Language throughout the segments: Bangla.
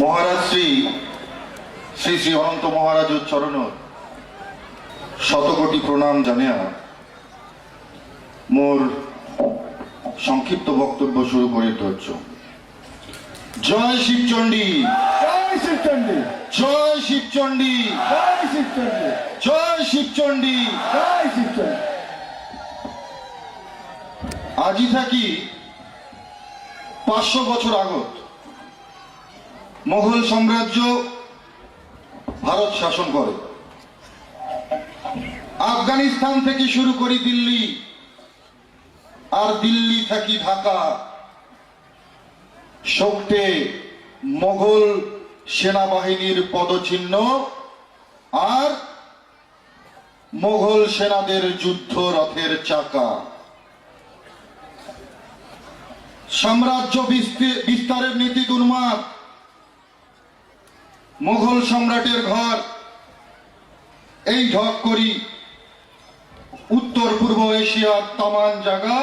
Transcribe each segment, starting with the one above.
মহারাজ শ্রী শ্রী শ্রী অনন্ত মহারাজের চরণ শতকোটি প্রণাম জানিয়া মোর সংক্ষিপ্ত বক্তব্য শুরু করে ধরছ। জয় শিবচণ্ডী, জয় শিবচণ্ডী, জয় শিবচণ্ডী, জয় শিবচণ্ডী, জয় শিবচণ্ডী। জয় শিবচণ্ডী। আজি থাকি 500 বছর আগত মোগল সাম্রাজ্য ভারত শাসন করে। আফগানিস্তান থেকে শুরু করি দিল্লি, আর দিল্লি থাকি ঢাকা, শোকটে মোগল সেনাবাহিনীর পদচিহ্ন আর মোগল সেনাদের যুদ্ধ রথের চাকা। সাম্রাজ্য বিস্তারের নীতি দুর্মাদ। মোগল সম্রাটের ঘর এই ঢক করি উত্তর পূর্ব এশিয়ার তামান জায়গা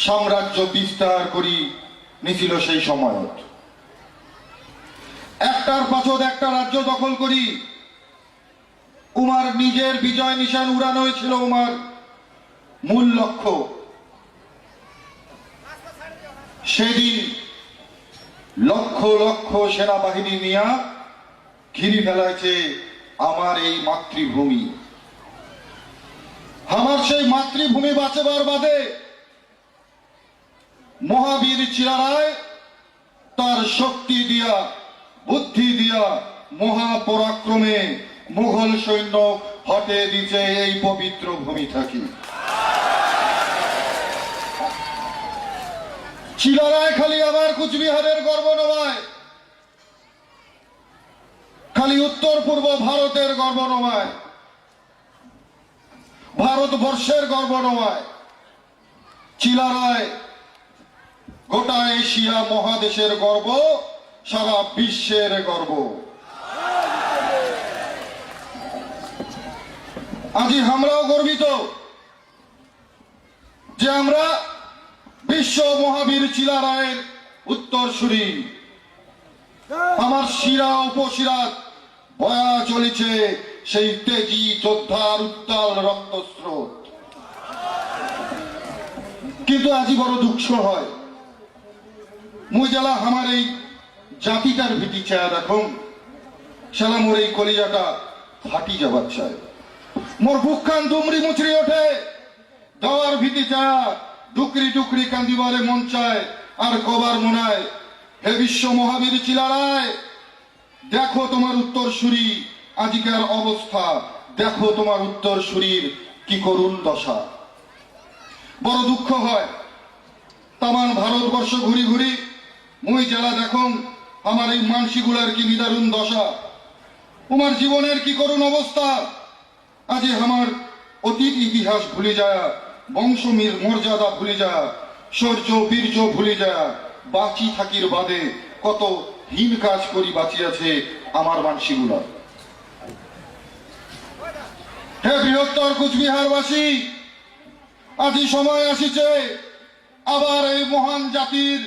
সাম্রাজ্য বিস্তার করি নিছিল সেই সময়ত। একটার পাছত একটা রাজ্য দখল করি উমার নিজের বিজয় নিশান উড়ানো হয়েছিল। উমার মূল লক্ষ্য সেদিন লক্ষ লক্ষ সেনাবাহিনী নিয়ে ঘিরি ফেলাইছে আমার এই মাতৃভূমি। আমার সেই মাতৃভূমি বাঁচাবার বাদে মহাবীর চিরারায় তার শক্তি দিয়া বুদ্ধি দিয়া মহাপরাক্রমে মুঘল সৈন্য হটে দিছে এই পবিত্র ভূমি থাকি। চিলারায় খালি আবার কুচবিহারের গর্ব নয়, খালি উত্তর পূর্ব ভারতের গর্ব নয়, ভারতবর্ষের গর্ব নয়, চিলারায় গোটা এশিয়া মহাদেশের গর্ব, সারা বিশ্বের গর্ব। আজ আমরাও গর্বিত যে আমরা বিশ্ব মহাবীর চিলারায়ের উত্তরসূরি। আমার শিরা উপশিরাত বয়া চলেছে সেই তেজি যোদ্ধার উত্তাল রক্তস্রোত। কিন্তু আজি বড় দুঃখ হয়, মুই জ্বালা আমার এই জাতিটার ভীতি চায় দেখুন, শালা মোর এই কলিজাটা ফাটি যাবার চায়, মোর বুকখান দুমড়ি মুচড়ি ওঠে, দেওয়ার ভীতি চায়, ডুকরি ডুকরি কান্দিবারে মন চায়, আর কবার মনায় হে বিশ্ব মহাবীর চিলারায়, দেখো তোমার উত্তরসূরি আজিকার অবস্থা, দেখো তোমার উত্তরসূরির কি করুণ দশা। বড় দুঃখ হয়, তামান ভারতবর্ষ ঘুরি ঘুরি মুই জেলা দেখুন আমার এই মানসিগুলার কি নিদারুণ দশা, তোমার জীবনের কি করুণ অবস্থা। আজি আমার অতীত ইতিহাস ভুলে যায়, বংশমীর মর্যাদা ভুলে যায়, শৌর্য বীর্য ভুলে যায়, বাঁচি থাকির বাদে কত হীন কাজ করি বাঁচিয়াছে আমার মানসিগুলা। হে বৃহত্তর কুচবিহারবাসী, আজি সময় আসিছে, আবার এই মহান জাতির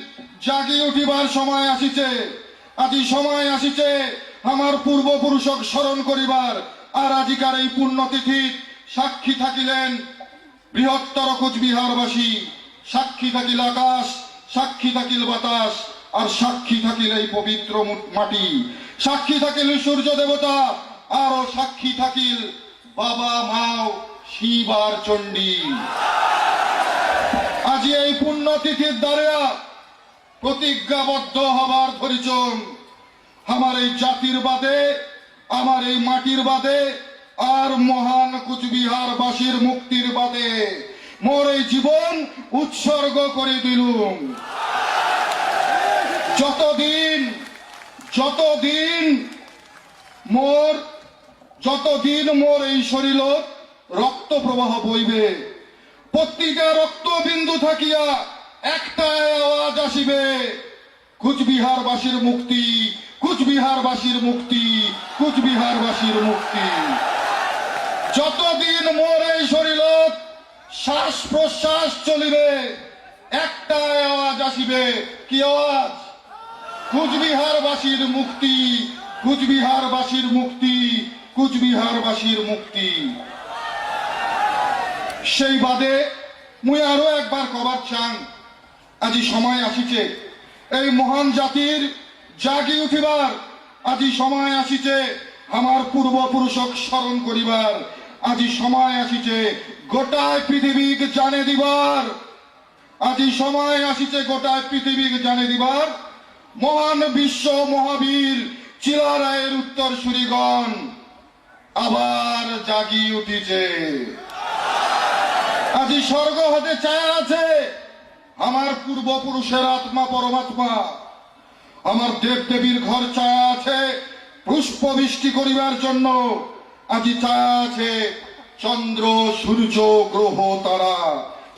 জাগি উঠিবার সময় আসিছে। আজি সময় আসিছে আমার পূর্বপুরুষক স্মরণ করিবার। আর আজিকার এই পুণ্যতিথি সাক্ষী থাকিলেন বৃহত্তর কুচবিহারবাসী, সাক্ষী থাকিল আকাশ, সাক্ষী থাকিল বাতাস, আর সাক্ষী থাকিল এই পবিত্র মাটি, সাক্ষী থাকিল সূর্য দেবতা, আরো সাক্ষী থাকিল বাবা মাও শিব আর চণ্ডী। আজি এই পুণ্যতিথির দ্বারা প্রতিজ্ঞাবদ্ধ হবার ধরিছন, আমার এই জাতির বাদে, আমার এই মাটির বাদে, আর মহান কুচবিহারবাসীর মুক্তির বাদে মোর এই জীবন উৎসর্গ করে দিলুম। যতদিন মোর এই শরীরত রক্ত প্রবাহ বইবে, প্রত্যেকটা রক্তবিন্দু থাকিয়া একটাই আওয়াজ আসিবে, কুচবিহারবাসীর মুক্তি, কুচবিহারবাসীর মুক্তি, কুচবিহারবাসীর মুক্তি। যতদিন মোর এই শরীরত শ্বাস প্রশ্বাস চলিবে একটাই আওয়াজ আসিবে, কি আওয়াজ? কুচবিহারবাসীর মুক্তি, কুচবিহারবাসীর মুক্তি, কুচবিহারবাসীর মুক্তি। সেই বাদে মুই আরো একবার কবার চাং, আজি সময় আসিছে এই মহান জাতির জাগি উঠিবার, আজি সময় আসিছে আমার পূর্বপুরুষক স্মরণ করিবার, আজি সময় আসিছে গোটায় পৃথিবীক জানে দিবার, আজি সময় আসিছে গোটায় পৃথিবীক জানে দিবার মহান বিশ্ব মহাবীর চিলারায়ের উত্তর সুরিগণ আবার জাগি উঠিছে। আজি স্বর্গ হতে চায় আছে আমার পূর্বপুরুষের আত্মা পরমাত্মা, আমার দেব দেবীর ঘর চায় আছে পুষ্প বৃষ্টি করিবার জন্য, আজি চায় আছে চন্দ্র সূর্য গ্রহ তারা।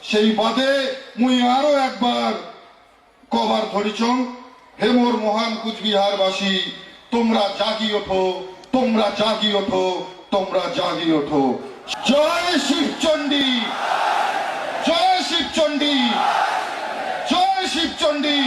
সেই বাদে মুই আরো একবার কবার ধরিছং, হে মোর মহান কুচবিহারবাসী, তোমরা জাগি ওঠো, তোমরা জাগি ওঠো, তোমরা জাগি ওঠো। জয় শিবচণ্ডী, জয় শিবচণ্ডী, জয় শিবচণ্ডী।